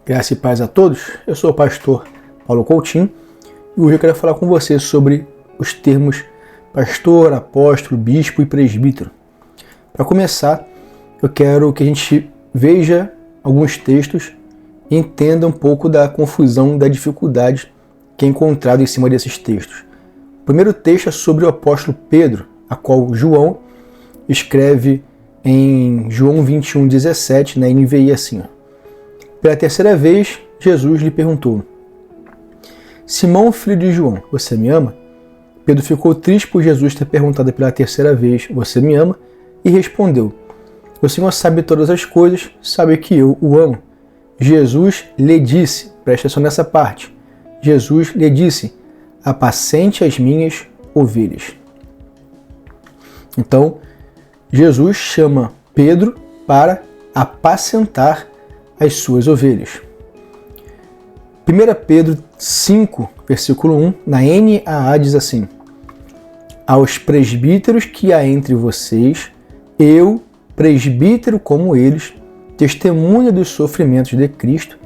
Graça e paz a todos, eu sou o pastor Paulo Coutinho e hoje eu quero falar com você sobre os termos pastor, apóstolo, bispo e presbítero. Para começar, eu quero que a gente veja alguns textos e entenda um pouco da confusão, da dificuldade que é encontrado em cima desses textos. O primeiro texto é sobre o apóstolo Pedro, a qual João escreve em João 21:17, na NVI assim. Pela terceira vez, Jesus lhe perguntou: Simão, filho de João, você me ama? Pedro ficou triste por Jesus ter perguntado pela terceira vez: você me ama? E respondeu: o Senhor sabe todas as coisas, sabe que eu o amo. Jesus lhe disse, preste atenção nessa parte, Jesus lhe disse: apacente as minhas ovelhas. Então, Jesus chama Pedro para apacentar as suas ovelhas. 1 Pedro 5, versículo 1, na NAA diz assim: aos presbíteros que há entre vocês, eu, presbítero como eles, testemunha dos sofrimentos de Cristo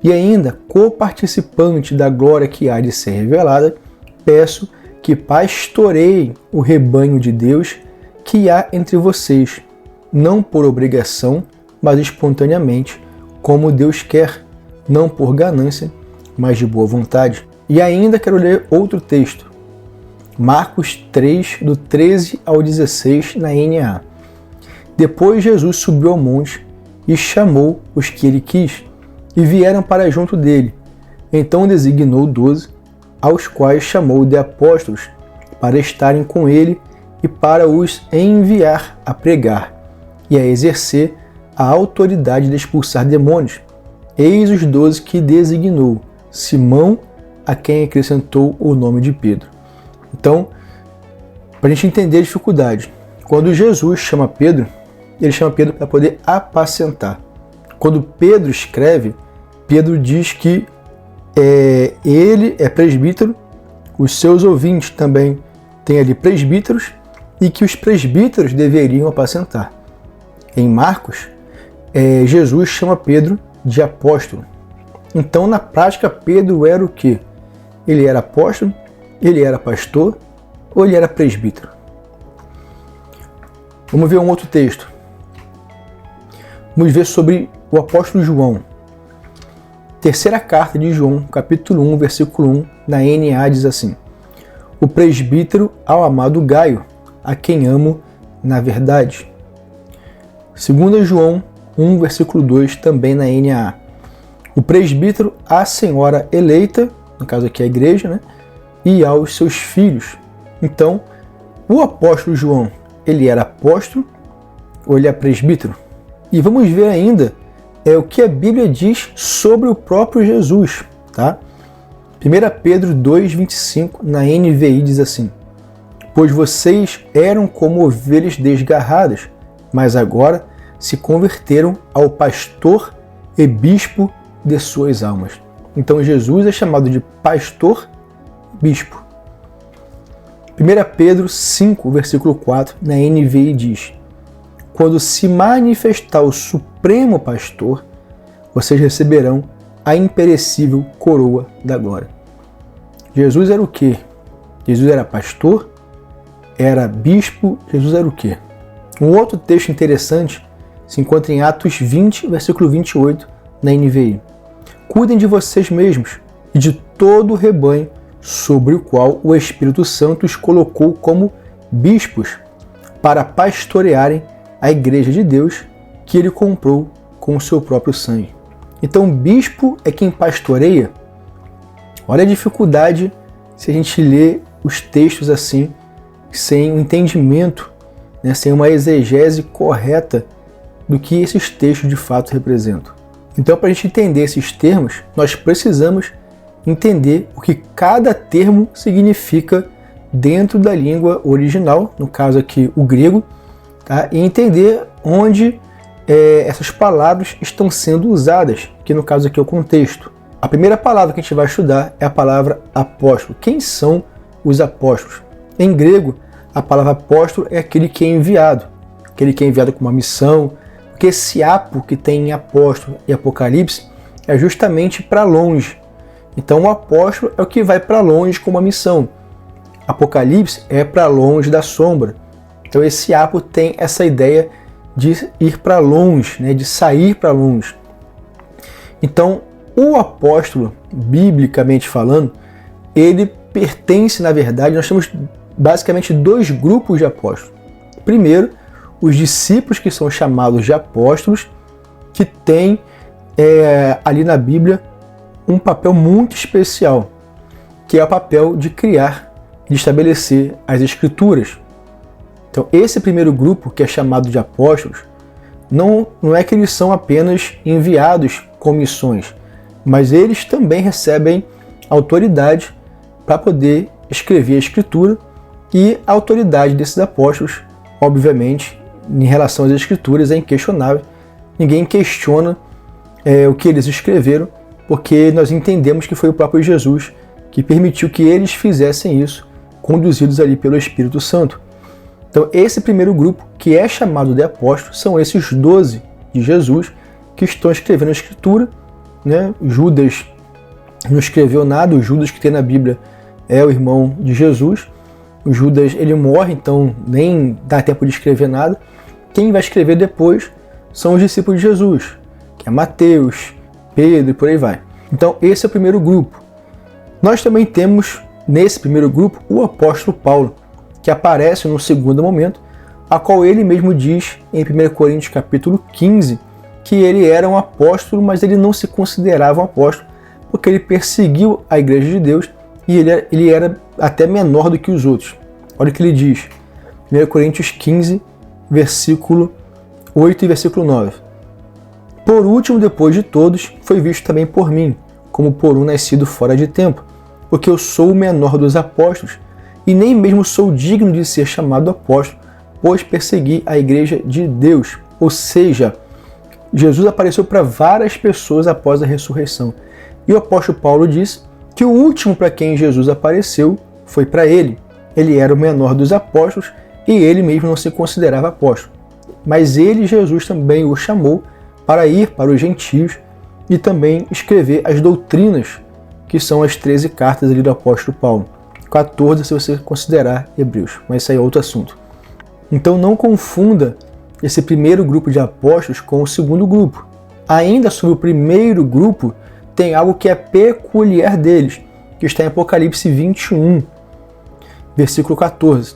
e ainda coparticipante da glória que há de ser revelada, peço que pastoreiem o rebanho de Deus que há entre vocês, não por obrigação, mas espontaneamente, como Deus quer, não por ganância, mas de boa vontade. E ainda quero ler outro texto, Marcos 3, do 13 ao 16, na NA. Depois Jesus subiu ao monte e chamou os que ele quis, e vieram para junto dele. Então designou 12, aos quais chamou de apóstolos, para estarem com ele e para os enviar a pregar e a exercer a autoridade de expulsar demônios. Eis os 12 que designou, Simão, a quem acrescentou o nome de Pedro. Então, para a gente entender a dificuldade, quando Jesus chama Pedro, ele chama Pedro para poder apacentar. Quando Pedro escreve, Pedro diz que ele é presbítero, os seus ouvintes também têm ali presbíteros e que os presbíteros deveriam apacentar. Em Marcos, Jesus chama Pedro de apóstolo. Então, na prática, Pedro era o quê? Ele era apóstolo, ele era pastor ou ele era presbítero? Vamos ver um outro texto. Vamos ver sobre o apóstolo João. Terceira carta de João, capítulo 1, versículo 1, na NA diz assim: o presbítero ao amado Gaio, a quem amo na verdade. 2 João 1, versículo 2, também na NA. O presbítero à senhora eleita, no caso aqui a igreja, né? E aos seus filhos. Então, o apóstolo João, ele era apóstolo ou ele é presbítero? E vamos ver ainda o que a Bíblia diz sobre o próprio Jesus, tá? 1 Pedro 2,25, na NVI diz assim: pois vocês eram como ovelhas desgarradas, mas agora se converteram ao pastor e bispo de suas almas. Então Jesus é chamado de pastor bispo. 1 Pedro 5, versículo 4, na NVI diz: quando se manifestar o supremo pastor, vocês receberão a imperecível coroa da glória. Jesus era o quê? Jesus era pastor? Era bispo? Jesus era o quê? Um outro texto interessante se encontra em Atos 20, versículo 28, na NVI. Cuidem de vocês mesmos e de todo o rebanho sobre o qual o Espírito Santo os colocou como bispos para pastorearem a igreja de Deus que ele comprou com o seu próprio sangue. Então, bispo é quem pastoreia. Olha a dificuldade se a gente lê os textos assim, sem um entendimento, né, sem uma exegese correta do que esses textos de fato representam. Então, para a gente entender esses termos, nós precisamos entender o que cada termo significa dentro da língua original, no caso aqui o grego, tá? E entender onde essas palavras estão sendo usadas, que no caso aqui é o contexto. A primeira palavra que a gente vai estudar é a palavra apóstolo. Quem são os apóstolos? Em grego, a palavra apóstolo é aquele que é enviado com uma missão, porque esse apo que tem em Apóstolo e Apocalipse é justamente para longe. Então o apóstolo é o que vai para longe com uma missão. Apocalipse é para longe da sombra. Então esse apo tem essa ideia de ir para longe, né, de sair para longe. Então o apóstolo, biblicamente falando, ele pertence, na verdade, nós temos basicamente dois grupos de apóstolos. Primeiro, os discípulos, que são chamados de apóstolos, que têm ali na Bíblia um papel muito especial, que é o papel de criar, de estabelecer as Escrituras. Então, esse primeiro grupo, que é chamado de apóstolos, não é que eles são apenas enviados com missões, mas eles também recebem autoridade para poder escrever a Escritura, e a autoridade desses apóstolos, obviamente, em relação às Escrituras, é inquestionável. Ninguém questiona o que eles escreveram, porque nós entendemos que foi o próprio Jesus que permitiu que eles fizessem isso, conduzidos ali pelo Espírito Santo. Então esse primeiro grupo, que é chamado de apóstolos, são esses 12 de Jesus que estão escrevendo a Escritura, né? Judas não escreveu nada, o Judas que tem na Bíblia é o irmão de Jesus. O Judas, ele morre, então nem dá tempo de escrever nada. Quem vai escrever depois são os discípulos de Jesus, que é Mateus, Pedro e por aí vai. Então esse é o primeiro grupo. Nós também temos nesse primeiro grupo o apóstolo Paulo, que aparece no segundo momento, a qual ele mesmo diz em 1 Coríntios capítulo 15, que ele era um apóstolo, mas ele não se considerava um apóstolo, porque ele perseguiu a igreja de Deus e ele era até menor do que os outros. Olha o que ele diz, 1 Coríntios 15, versículo 8 e versículo 9. Por último, depois de todos, foi visto também por mim, como por um nascido fora de tempo, porque eu sou o menor dos apóstolos, e nem mesmo sou digno de ser chamado apóstolo, pois persegui a igreja de Deus. Ou seja, Jesus apareceu para várias pessoas após a ressurreição. E o apóstolo Paulo diz que o último para quem Jesus apareceu foi para ele. Ele era o menor dos apóstolos e ele mesmo não se considerava apóstolo. Mas ele, Jesus, também o chamou para ir para os gentios e também escrever as doutrinas, que são as 13 cartas ali do apóstolo Paulo. 14 se você considerar Hebreus, mas isso aí é outro assunto. Então não confunda esse primeiro grupo de apóstolos com o segundo grupo. Ainda sobre o primeiro grupo, tem algo que é peculiar deles, que está em Apocalipse 21, versículo 14.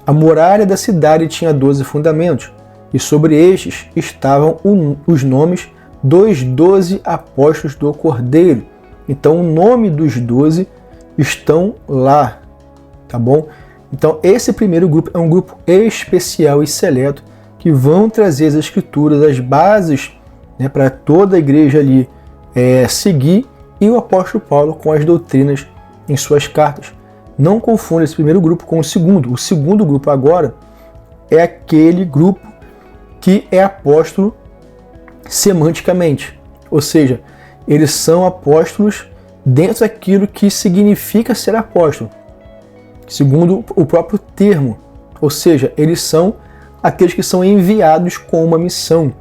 A muralha da cidade tinha 12 fundamentos, e sobre estes estavam os nomes dos 12 apóstolos do Cordeiro. Então o nome dos 12 estão lá, tá bom? Então esse primeiro grupo é um grupo especial e seleto que vão trazer as Escrituras, as bases, né, para toda a igreja ali seguir, e o apóstolo Paulo com as doutrinas em suas cartas. Não confunda esse primeiro grupo com o segundo. O segundo grupo agora é aquele grupo que é apóstolo semanticamente, ou seja, eles são apóstolos dentro daquilo que significa ser apóstolo, segundo o próprio termo, ou seja, eles são aqueles que são enviados com uma missão.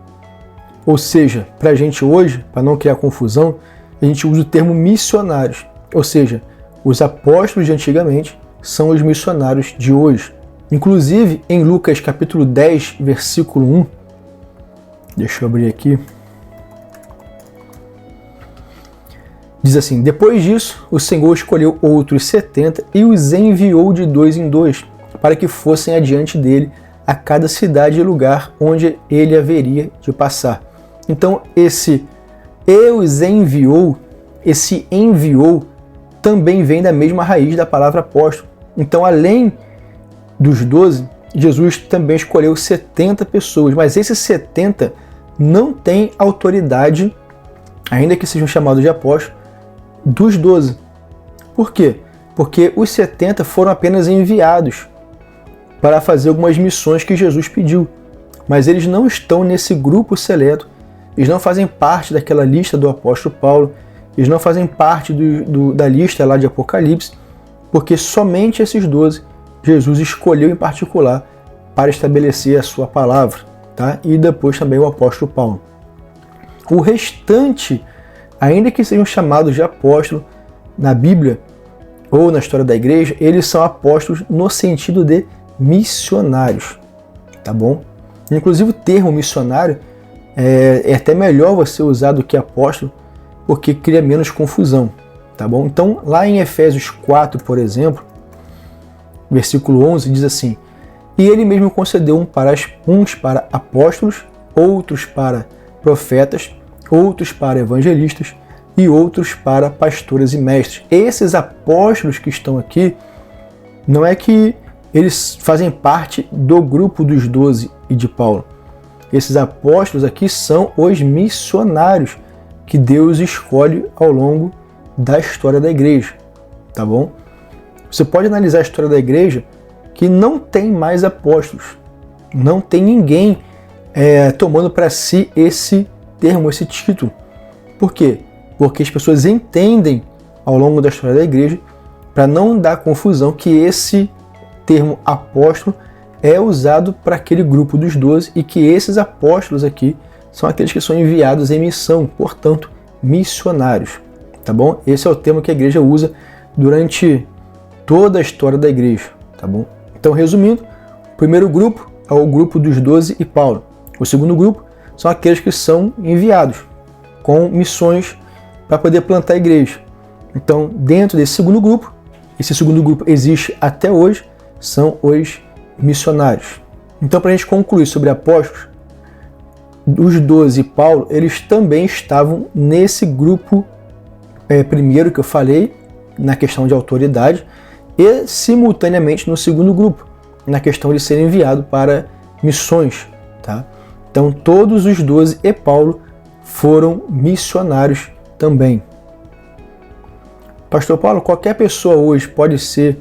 Ou seja, para a gente hoje, para não criar confusão, a gente usa o termo missionários, ou seja, os apóstolos de antigamente são os missionários de hoje. Inclusive, em Lucas capítulo 10, versículo 1, deixa eu abrir aqui, diz assim: depois disso, o Senhor escolheu outros 70 e os enviou de 2 em 2, para que fossem adiante dele a cada cidade e lugar onde ele haveria de passar. Então, esse os enviou, esse enviou, também vem da mesma raiz da palavra apóstolo. Então, além dos 12, Jesus também escolheu 70 pessoas, mas esses 70 não têm autoridade, ainda que sejam chamados de apóstolos, dos 12. Por quê? Porque os 70 foram apenas enviados para fazer algumas missões que Jesus pediu. Mas eles não estão nesse grupo seleto, eles não fazem parte daquela lista do apóstolo Paulo, eles não fazem parte da lista lá de Apocalipse, porque somente esses 12 Jesus escolheu em particular para estabelecer a sua palavra, tá? E depois também o apóstolo Paulo. O restante ainda que sejam chamados de apóstolo na Bíblia ou na história da igreja, eles são apóstolos no sentido de missionários, tá bom? Inclusive o termo missionário é até melhor você usar do que apóstolo, porque cria menos confusão, tá bom? Então, lá em Efésios 4, por exemplo, versículo 11, diz assim: e ele mesmo concedeu uns para apóstolos, outros para profetas, outros para evangelistas e outros para pastores e mestres. Esses apóstolos que estão aqui, não é que eles fazem parte do grupo dos 12 e de Paulo. Esses apóstolos aqui são os missionários que Deus escolhe ao longo da história da igreja, tá bom? Você pode analisar a história da igreja que não tem mais apóstolos, não tem ninguém tomando para si esse termo, esse título. Por quê? Porque as pessoas entendem ao longo da história da igreja, para não dar confusão, que esse termo apóstolo é usado para aquele grupo dos 12 e que esses apóstolos aqui são aqueles que são enviados em missão, portanto, missionários, tá bom? Esse é o termo que a igreja usa durante toda a história da igreja, tá bom? Então, resumindo, o primeiro grupo é o grupo dos 12 e Paulo. O segundo grupo são aqueles que são enviados com missões para poder plantar a igreja. Então, dentro desse segundo grupo, esse segundo grupo existe até hoje, são os missionários. Então, para a gente concluir sobre apóstolos, os 12 e Paulo, eles também estavam nesse grupo primeiro que eu falei, na questão de autoridade, e simultaneamente no segundo grupo, na questão de ser enviado para missões, tá? Então, todos os 12 e Paulo foram missionários também. Pastor Paulo, qualquer pessoa hoje pode ser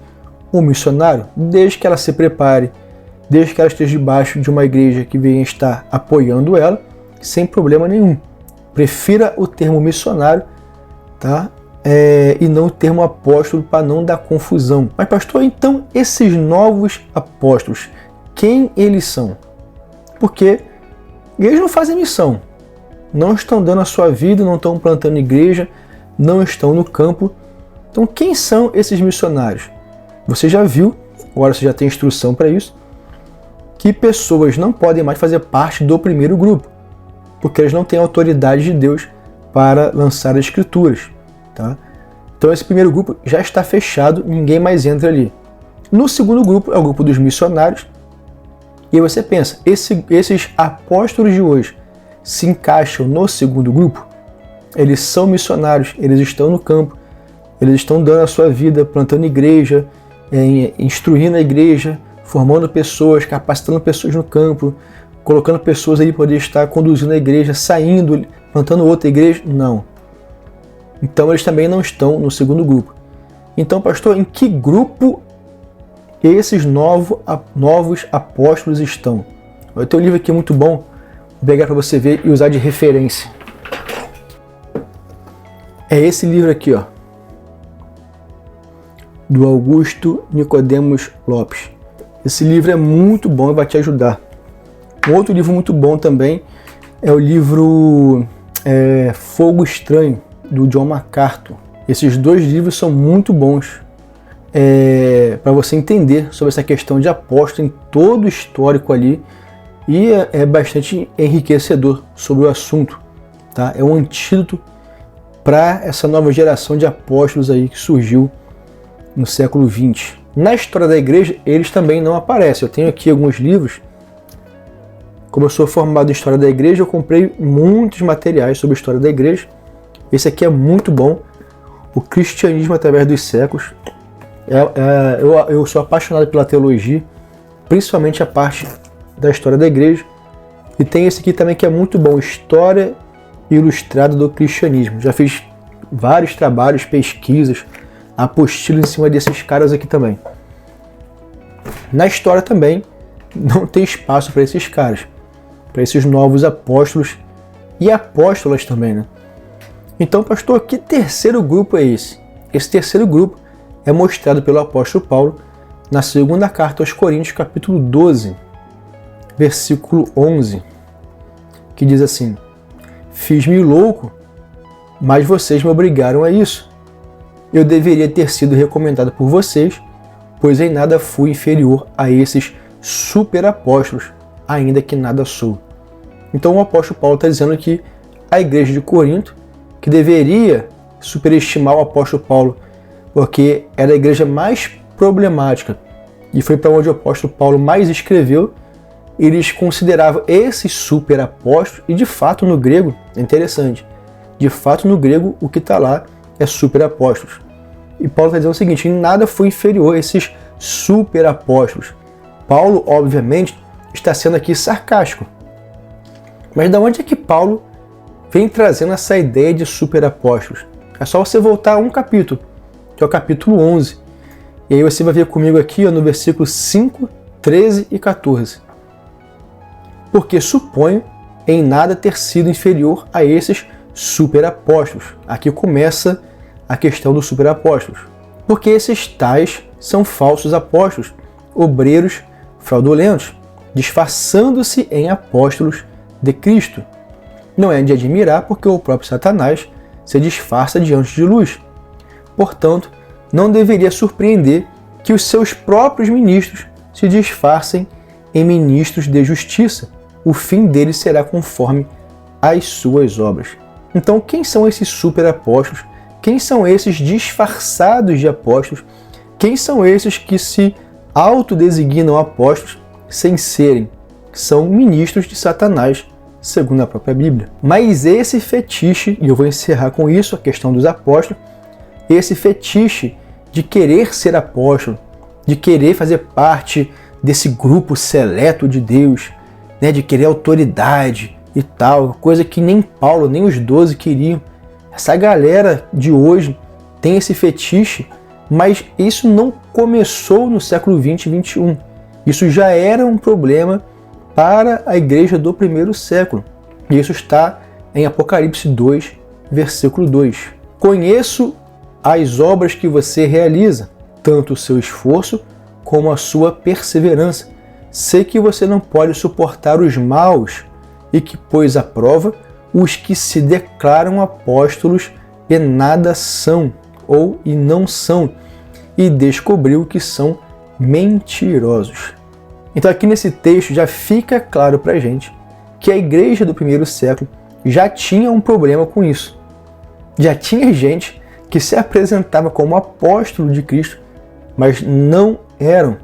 um missionário, desde que ela se prepare, desde que ela esteja debaixo de uma igreja que venha estar apoiando ela, sem problema nenhum. Prefira o termo missionário, tá? E não o termo apóstolo, para não dar confusão. Mas pastor, então esses novos apóstolos, quem eles são? Porque eles não fazem missão, não estão dando a sua vida, não estão plantando igreja, não estão no campo. Então quem são esses missionários? Você já viu, agora você já tem instrução para isso, que pessoas não podem mais fazer parte do primeiro grupo, porque eles não têm autoridade de Deus para lançar as escrituras, tá? Então esse primeiro grupo já está fechado, ninguém mais entra ali. No segundo grupo é o grupo dos missionários, e aí você pensa, esses apóstolos de hoje se encaixam no segundo grupo? Eles são missionários, eles estão no campo, eles estão dando a sua vida, plantando igreja, instruindo a igreja, formando pessoas, capacitando pessoas no campo, colocando pessoas ali para poder estar conduzindo a igreja, saindo, plantando outra igreja? Não. Então eles também não estão no segundo grupo. Então, pastor, em que grupo esses novos apóstolos estão? Eu tenho um livro aqui muito bom, vou pegar para você ver e usar de referência. É esse livro aqui, ó, do Augusto Nicodemos Lopes. Esse livro é muito bom e vai te ajudar. Um outro livro muito bom também é o livro Fogo Estranho, do John MacArthur. Esses dois livros são muito bons para você entender sobre essa questão de apóstolo em todo o histórico ali, e é bastante enriquecedor sobre o assunto, tá? É um antídoto para essa nova geração de apóstolos aí que surgiu no século XX. Na história da igreja, eles também não aparecem. Eu tenho aqui alguns livros. Como eu sou formado em história da igreja, eu comprei muitos materiais sobre a história da igreja. Esse aqui é muito bom. O Cristianismo através dos séculos. Eu sou apaixonado pela teologia, principalmente a parte da história da igreja. E tem esse aqui também que é muito bom, História Ilustrada do Cristianismo. Já fiz vários trabalhos, pesquisas, apostilas em cima desses caras aqui também. Na história também não tem espaço para esses caras, para esses novos apóstolos e apóstolas também, né? Então, pastor, que terceiro grupo é esse? Esse terceiro grupo é mostrado pelo apóstolo Paulo na segunda carta aos Coríntios, capítulo 12, versículo 11, que diz assim: fiz-me louco mas vocês me obrigaram a isso. Eu deveria ter sido recomendado por vocês, pois em nada fui inferior a esses superapóstolos, ainda que nada sou. Então o apóstolo Paulo está dizendo que a igreja de Corinto, que deveria superestimar o apóstolo Paulo, porque era a igreja mais problemática, e foi para onde o apóstolo Paulo mais escreveu, eles consideravam esses superapóstolos, e de fato no grego, é interessante, de fato no grego o que está lá é superapóstolos. E Paulo está dizendo o seguinte, em nada foi inferior a esses superapóstolos. Paulo, obviamente, está sendo aqui sarcástico. Mas de onde é que Paulo vem trazendo essa ideia de superapóstolos? É só você voltar a um capítulo, que é o capítulo 11. E aí você vai ver comigo aqui no versículo 5, 13 e 14. Porque suponho em nada ter sido inferior a esses superapóstolos. Aqui começa a questão dos superapóstolos. Porque esses tais são falsos apóstolos, obreiros fraudulentos, disfarçando-se em apóstolos de Cristo. Não é de admirar, porque o próprio Satanás se disfarça de anjo de luz. Portanto, não deveria surpreender que os seus próprios ministros se disfarcem em ministros de justiça. O fim deles será conforme as suas obras. Então, quem são esses superapóstolos? Quem são esses disfarçados de apóstolos? Quem são esses que se autodesignam apóstolos sem serem? São ministros de Satanás, segundo a própria Bíblia. Mas esse fetiche, e eu vou encerrar com isso a questão dos apóstolos, esse fetiche de querer ser apóstolo, de querer fazer parte desse grupo seleto de Deus, né, de querer autoridade e tal, coisa que nem Paulo, nem os 12 queriam. Essa galera de hoje tem esse fetiche, mas isso não começou no século 20 e 21. Isso já era um problema para a igreja do primeiro século. E isso está em Apocalipse 2, versículo 2. Conheço as obras que você realiza, tanto o seu esforço como a sua perseverança. Sei que você não pode suportar os maus e que pôs à prova os que se declaram apóstolos e nada são, ou e não são, e descobriu que são mentirosos. Então aqui nesse texto já fica claro para a gente que a igreja do primeiro século já tinha um problema com isso. Já tinha gente que se apresentava como apóstolo de Cristo, mas não eram.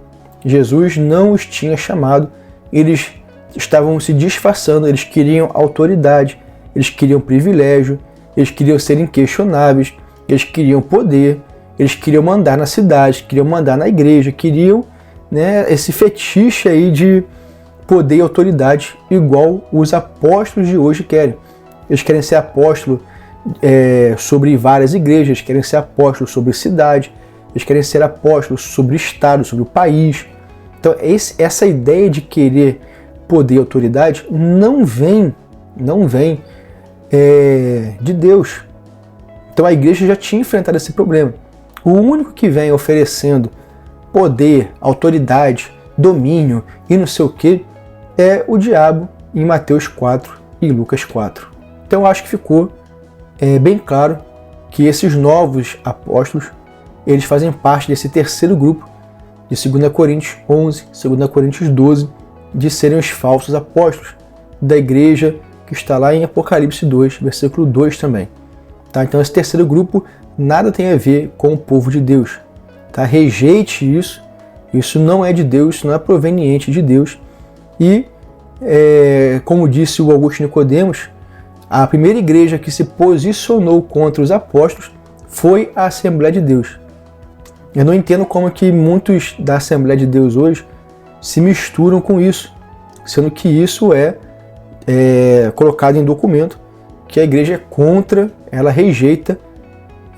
Jesus não os tinha chamado, eles estavam se disfarçando, eles queriam autoridade, eles queriam privilégio, eles queriam ser inquestionáveis, eles queriam poder, eles queriam mandar na cidade, queriam mandar na igreja, queriam, né, esse fetiche aí de poder e autoridade igual os apóstolos de hoje querem. Eles querem ser apóstolo sobre várias igrejas, querem ser apóstolos sobre cidade, eles querem ser apóstolos sobre estado, sobre o país. Então essa ideia de querer poder e autoridade não vem de Deus. Então a igreja já tinha enfrentado esse problema. O único que vem oferecendo poder, autoridade, domínio e não sei o que é o diabo em Mateus 4 e Lucas 4. Então eu acho que ficou bem claro que esses novos apóstolos eles fazem parte desse terceiro grupo de 2 Coríntios 11, 2 Coríntios 12, de serem os falsos apóstolos da igreja que está lá em Apocalipse 2, versículo 2 também. Tá? Então esse terceiro grupo nada tem a ver com o povo de Deus. Tá? Rejeite isso, isso não é de Deus, isso não é proveniente de Deus. E, como disse o Augusto Nicodemos, a primeira igreja que se posicionou contra os apóstolos foi a Assembleia de Deus. Eu não entendo como que muitos da Assembleia de Deus hoje se misturam com isso, sendo que isso é colocado em documento que a igreja é contra, ela rejeita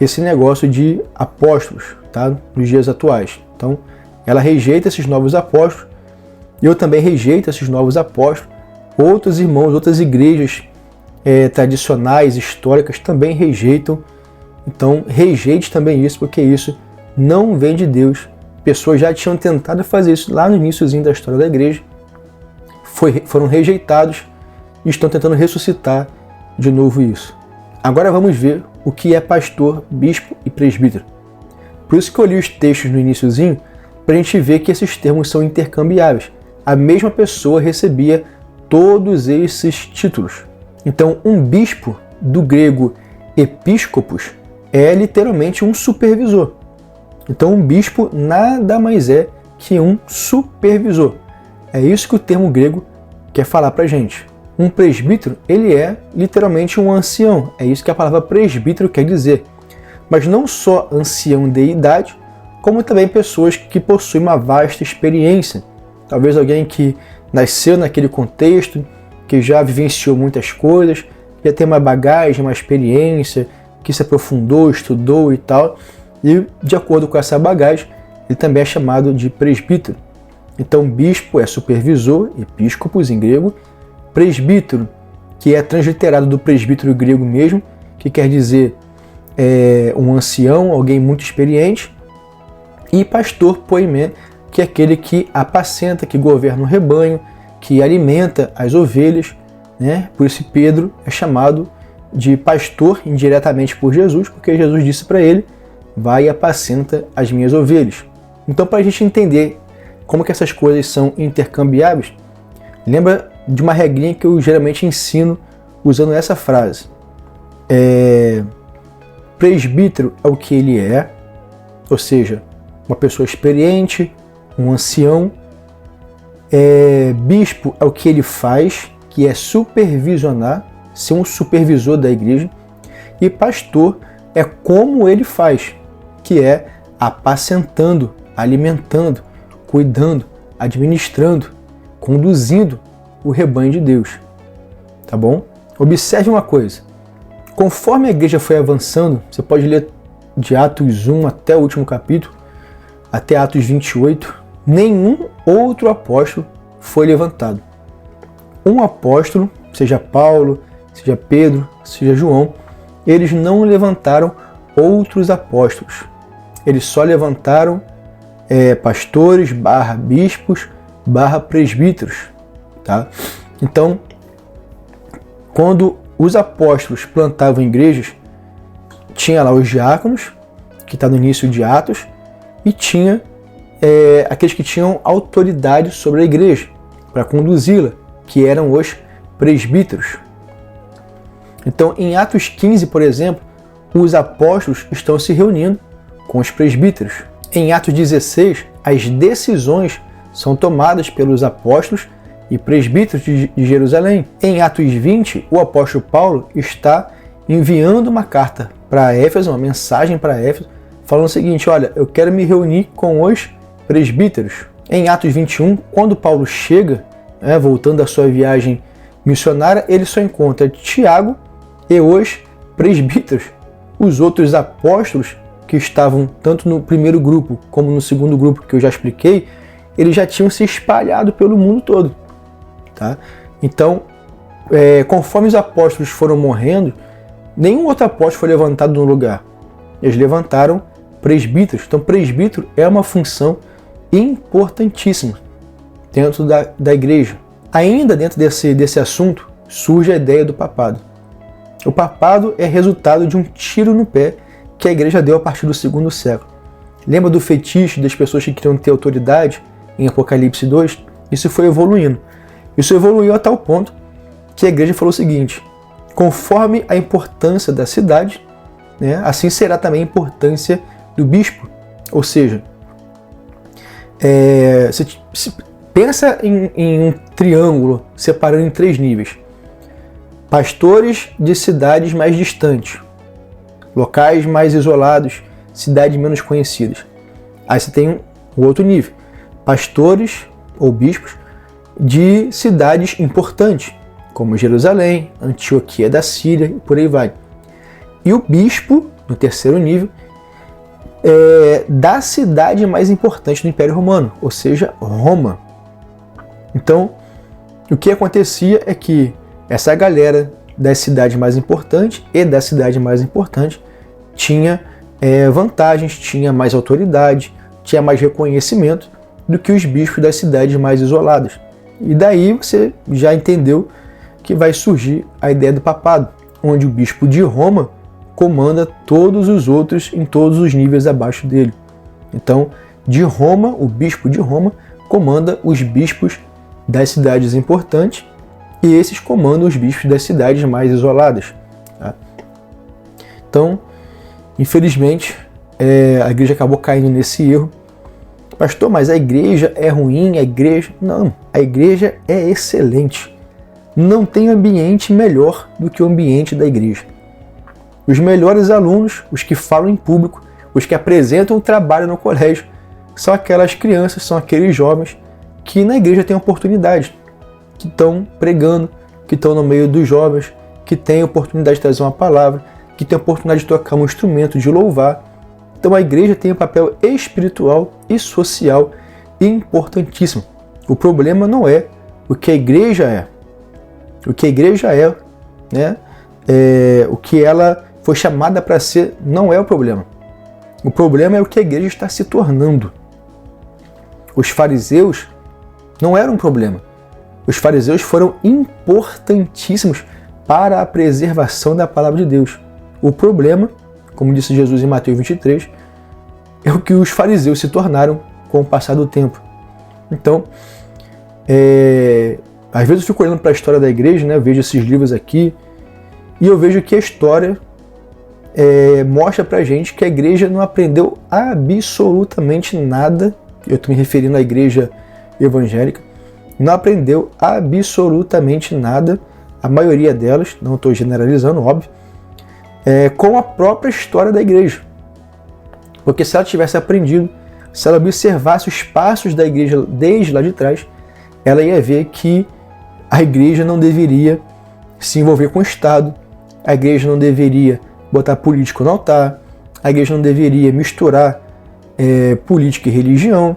esse negócio de apóstolos, tá? Nos dias atuais. Então, ela rejeita esses novos apóstolos, e eu também rejeito esses novos apóstolos. Outros irmãos, outras igrejas tradicionais, históricas, também rejeitam. Então, rejeite também isso, porque isso não vem de Deus. Pessoas já tinham tentado fazer isso lá no iníciozinho da história da igreja, foram rejeitados e estão tentando ressuscitar de novo isso. Agora vamos ver o que é pastor, bispo e presbítero. Por isso que eu li os textos no iniciozinho, para a gente ver que esses termos são intercambiáveis. A mesma pessoa recebia todos esses títulos. Então, um bispo, do grego episcopos, é literalmente um supervisor. Então, um bispo nada mais é que um supervisor. É isso que o termo grego quer falar para a gente. Um presbítero, ele é literalmente um ancião. É isso que a palavra presbítero quer dizer. Mas não só ancião de idade, como também pessoas que possuem uma vasta experiência. Talvez alguém que nasceu naquele contexto, que já vivenciou muitas coisas, já tem uma bagagem, uma experiência, que se aprofundou, estudou e tal. E, de acordo com essa bagagem, ele também é chamado de presbítero. Então, bispo é supervisor, episcopos em grego. Presbítero, que é transliterado do presbítero grego mesmo, que quer dizer um ancião, alguém muito experiente. E pastor, poimé, que é aquele que apacenta, que governa o rebanho, que alimenta as ovelhas, né? Por isso Pedro é chamado de pastor indiretamente por Jesus, porque Jesus disse para ele: vai e apacenta as minhas ovelhas. Então, para a gente entender como que essas coisas são intercambiáveis, lembra de uma regrinha que eu geralmente ensino usando essa frase. Presbítero é o que ele é, ou seja, uma pessoa experiente, um ancião. Bispo é o que ele faz, que é supervisionar, ser um supervisor da igreja. E pastor é como ele faz, que é apacentando, alimentando, cuidando, administrando, conduzindo o rebanho de Deus. Tá bom? Observe uma coisa. Conforme a igreja foi avançando, você pode ler de Atos 1 até o último capítulo, até Atos 28, nenhum outro apóstolo foi levantado. Um apóstolo, seja Paulo, seja Pedro, seja João, eles não levantaram outros apóstolos. Eles só levantaram pastores, bispos, presbíteros. Tá? Então, quando os apóstolos plantavam igrejas, tinha lá os diáconos, que está no início de Atos, e tinha aqueles que tinham autoridade sobre a igreja, para conduzi-la, que eram os presbíteros. Então, em Atos 15, por exemplo, os apóstolos estão se reunindo com os presbíteros. Em Atos 16, as decisões são tomadas pelos apóstolos e presbíteros de Jerusalém. Em Atos 20, o apóstolo Paulo está enviando uma carta para Éfeso, uma mensagem para Éfeso, falando o seguinte: olha, eu quero me reunir com os presbíteros. Em Atos 21, quando Paulo chega, voltando da sua viagem missionária, ele só encontra Tiago e os presbíteros. Os outros apóstolos que estavam tanto no primeiro grupo como no segundo grupo, que eu já expliquei, eles já tinham se espalhado pelo mundo todo. Tá? Então, conforme os apóstolos foram morrendo, nenhum outro apóstolo foi levantado no lugar. Eles levantaram presbíteros. Então, presbítero é uma função importantíssima dentro da igreja. Ainda dentro desse assunto, surge a ideia do papado. O papado é resultado de um tiro no pé que a igreja deu a partir do segundo século. Lembra do fetiche das pessoas que queriam ter autoridade em Apocalipse 2? Isso foi evoluindo. Isso evoluiu a tal ponto que a igreja falou o seguinte: conforme a importância da cidade, assim será também a importância do bispo. Ou seja, pensa em um triângulo separando em 3 níveis. Pastores de cidades mais distantes, locais mais isolados, cidades menos conhecidas. Aí você tem um outro nível. Pastores ou bispos de cidades importantes, como Jerusalém, Antioquia da Síria e por aí vai. E o bispo, no terceiro nível, da cidade mais importante do Império Romano, ou seja, Roma. Então, o que acontecia é que essa galera das cidades mais importantes e da cidade mais importante tinha vantagens, tinha mais autoridade, tinha mais reconhecimento do que os bispos das cidades mais isoladas. E daí você já entendeu que vai surgir a ideia do papado. onde o bispo de Roma comanda todos os outros em todos os níveis abaixo dele. Então, de Roma, o bispo de Roma comanda os bispos das cidades importantes e esses comandam os bispos das cidades mais isoladas. Tá? Então, infelizmente, a igreja acabou caindo nesse erro. Pastor, mas a igreja é ruim? Não, a igreja é excelente. Não tem ambiente melhor do que o ambiente da igreja. Os melhores alunos, os que falam em público, os que apresentam o trabalho no colégio, são aquelas crianças, são aqueles jovens que na igreja têm oportunidade, que estão pregando, que estão no meio dos jovens, que têm oportunidade de trazer uma palavra, que têm oportunidade de tocar um instrumento, de louvar. Então a igreja tem um papel espiritual e social importantíssimo. O problema não é o que a igreja é. O que a igreja é, né? O que ela foi chamada para ser, não é o problema. O problema é o que a igreja está se tornando. Os fariseus não eram um problema. Os fariseus foram importantíssimos para a preservação da palavra de Deus. O problema, como disse Jesus em Mateus 23, é o que os fariseus se tornaram com o passar do tempo. Então, às vezes eu fico olhando para a história da igreja, né? Eu vejo esses livros aqui, e eu vejo que a história mostra pra gente que a igreja não aprendeu absolutamente nada. Eu estou me referindo à igreja evangélica. Não aprendeu absolutamente nada, a maioria delas, não estou generalizando, óbvio, com a própria história da igreja. Porque se ela tivesse aprendido, se ela observasse os passos da igreja desde lá de trás, ela ia ver que a igreja não deveria se envolver com o Estado, a igreja não deveria botar político no altar, a igreja não deveria misturar política e religião,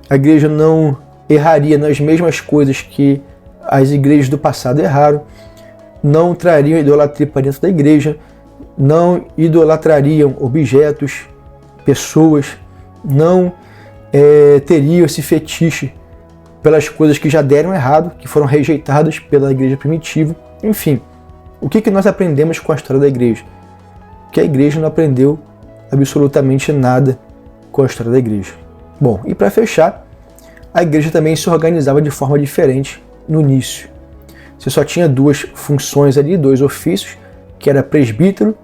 a igreja não erraria nas mesmas coisas que as igrejas do passado erraram, não trariam idolatria para dentro da igreja, não idolatrariam objetos, pessoas, não teriam esse fetiche pelas coisas que já deram errado, que foram rejeitadas pela igreja primitiva. Enfim, o que nós aprendemos com a história da igreja? Que a igreja não aprendeu absolutamente nada com a história da igreja. Bom, e para fechar, a igreja também se organizava de forma diferente no início. Você só tinha duas funções ali, dois ofícios, que era presbítero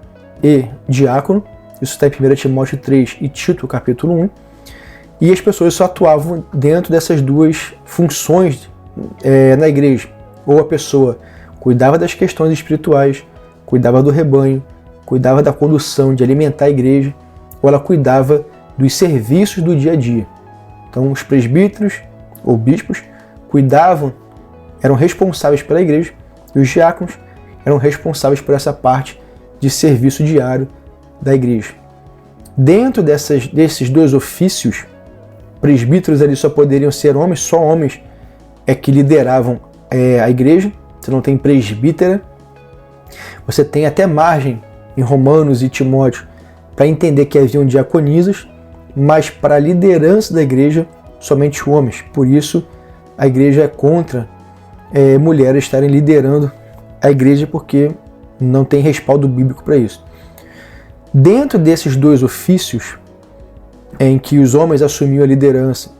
e diácono. Isso está em 1 Timóteo 3 e Tito, capítulo 1. E as pessoas só atuavam dentro dessas duas funções na igreja. Ou a pessoa cuidava das questões espirituais, cuidava do rebanho, cuidava da condução, de alimentar a igreja, ou ela cuidava dos serviços do dia a dia. Então os presbíteros ou bispos cuidavam, eram responsáveis pela igreja, e os diáconos eram responsáveis por essa parte de serviço diário da igreja. Dentro desses dois ofícios, presbíteros ali só poderiam ser homens, só homens que lideravam a igreja. Você não tem presbítera. Você tem até margem em Romanos e Timóteo para entender que haviam diaconisas, mas para a liderança da igreja, somente homens. Por isso, a igreja é contra mulheres estarem liderando a igreja, porque não tem respaldo bíblico para isso. Dentro desses dois ofícios, em que os homens assumiam a liderança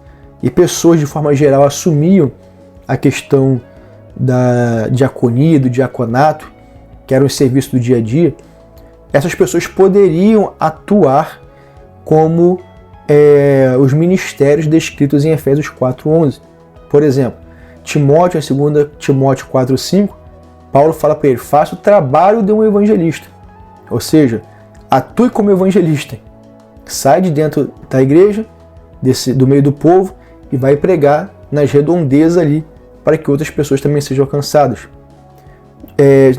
e pessoas de forma geral assumiam a questão da diaconia, do diaconato, que eram os serviços do dia a dia, essas pessoas poderiam atuar como os ministérios descritos em Efésios 4:11. Por exemplo, Timóteo, em 2 Timóteo 4:5, Paulo fala para ele: faça o trabalho de um evangelista. Ou seja, atue como evangelista. Sai de dentro da igreja, do meio do povo, e vai pregar nas redondezas ali, para que outras pessoas também sejam alcançadas.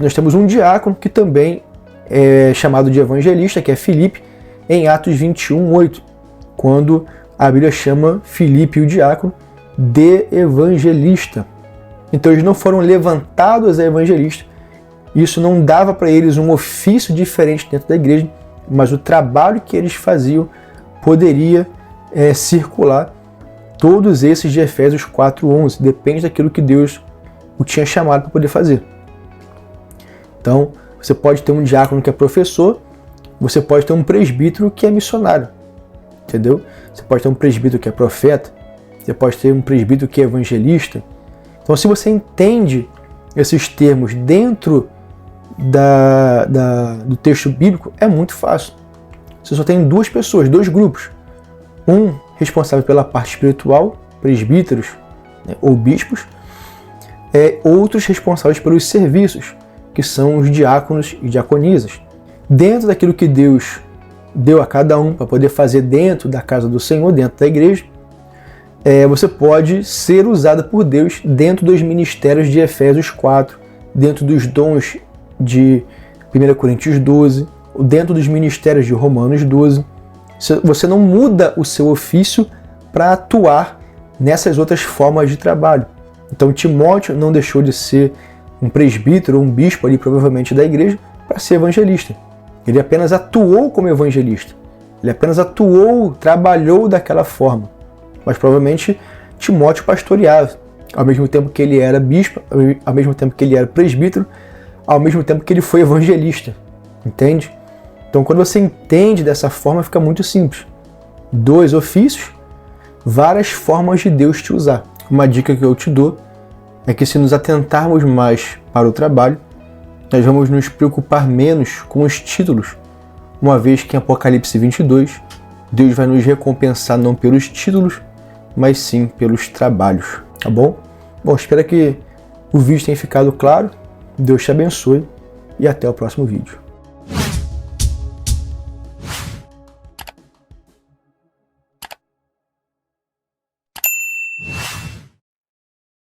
Nós temos um diácono que também é chamado de evangelista, que é Filipe, em Atos 21:8, quando a Bíblia chama Filipe, o diácono, de evangelista. Então eles não foram levantados a evangelista. Isso não dava para eles um ofício diferente dentro da igreja, mas o trabalho que eles faziam poderia circular todos esses de Efésios 4:11. Depende daquilo que Deus o tinha chamado para poder fazer. Então, Você pode ter um diácono que é professor, você pode ter um presbítero que é missionário, entendeu? Você pode ter um presbítero que é profeta, você pode ter um presbítero que é evangelista. Então, se você entende esses termos dentro do texto bíblico, é muito fácil. Você só tem duas pessoas, dois grupos. Um responsável pela parte espiritual, presbíteros, né, ou bispos, outros responsáveis pelos serviços, que são os diáconos e diaconisas. Dentro daquilo que Deus deu a cada um para poder fazer dentro da casa do Senhor, dentro da igreja, você pode ser usado por Deus dentro dos ministérios de Efésios 4, dentro dos dons de 1 Coríntios 12, dentro dos ministérios de Romanos 12. Você não muda o seu ofício para atuar nessas outras formas de trabalho. Então Timóteo não deixou de ser um presbítero ou um bispo ali, provavelmente da igreja, para ser evangelista. Ele apenas atuou como evangelista. Ele apenas atuou, trabalhou daquela forma. Mas provavelmente Timóteo pastoreava, ao mesmo tempo que ele era bispo, ao mesmo tempo que ele era presbítero, ao mesmo tempo que ele foi evangelista. Entende? Então, quando você entende dessa forma, fica muito simples. Dois ofícios, várias formas de Deus te usar. Uma dica que eu te dou é que, se nos atentarmos mais para o trabalho, nós vamos nos preocupar menos com os títulos, uma vez que em Apocalipse 22, Deus vai nos recompensar não pelos títulos, mas sim pelos trabalhos, tá bom? Bom, espero que o vídeo tenha ficado claro. Deus te abençoe e até o próximo vídeo.